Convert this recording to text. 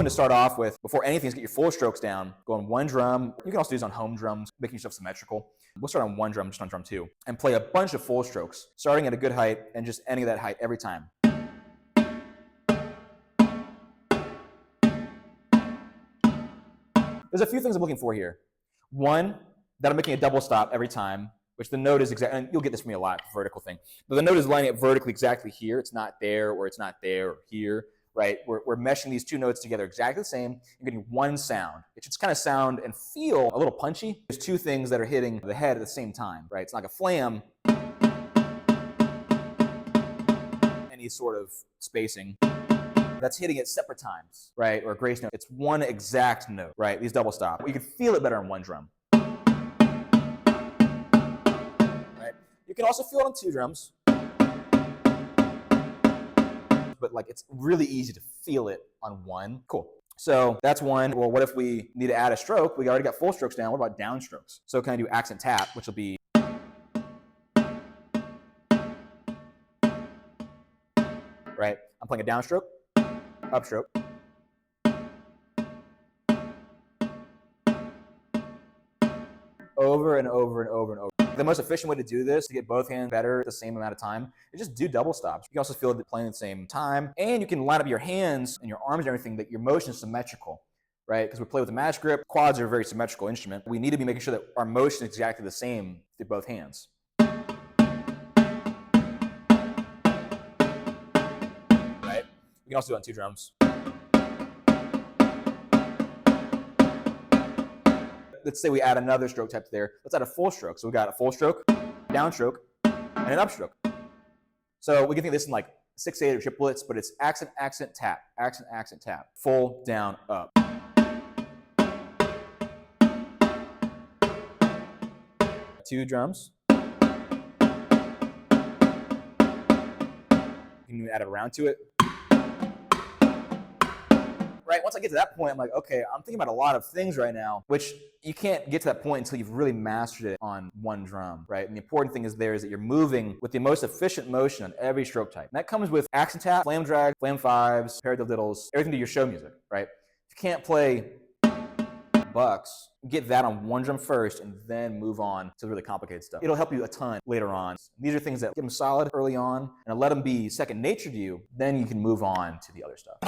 one to start off with, before anything, is get your full strokes down. Go on one drum. You can also do this on home drums, making yourself symmetrical. We'll start on one drum, just on drum 2, and play a bunch of full strokes, starting at a good height and just ending at that height every time. There's a few things I'm looking for here. One, that I'm making a double stop every time, which the note is exactly, and you'll get this from me a lot, vertical thing, but the note is lining up vertically exactly here. It's not there, or it's not there, or here, right? We're meshing these two notes together exactly the same. You're getting one sound. It should kind of sound and feel a little punchy. There's two things that are hitting the head at the same time, right? It's like a flam, any sort of spacing, that's hitting at separate times, right? Or a grace note. It's one exact note, right? These double stop. You can feel it better on one drum. Right? You can also feel it on two drums. But like, it's really easy to feel it on one. Cool. So that's one. Well, what if we need to add a stroke? We already got full strokes down. What about down strokes? So can I do accent tap, which will be, right? I'm playing a downstroke, upstroke, over and over and over and over. The most efficient way to do this, to get both hands better at the same amount of time, is just do double stops. You can also feel it playing at the same time, and you can line up your hands and your arms and everything that your motion is symmetrical, right? Because we play with a match grip. Quads are a very symmetrical instrument. We need to be making sure that our motion is exactly the same through both hands. Right? We can also do it on two drums. Let's say we add another stroke type there. Let's add a full stroke. So we got a full stroke, downstroke, and an upstroke. So we can think of this in like 6/8 or triplets, but it's accent, accent, tap, accent, accent, tap, full, down, up. Two drums. You can add a round to it. Right? Once I get to that point, I'm like, okay, I'm thinking about a lot of things right now, which you can't get to that point until you've really mastered it on one drum, right? And the important thing is there is that you're moving with the most efficient motion on every stroke type. And that comes with accent tap, flam drag, flam fives, paradiddles, everything to your show music, right? If you can't play bucks, get that on one drum first and then move on to really complicated stuff. It'll help you a ton later on. These are things that get them solid early on and let them be second nature to you. Then you can move on to the other stuff.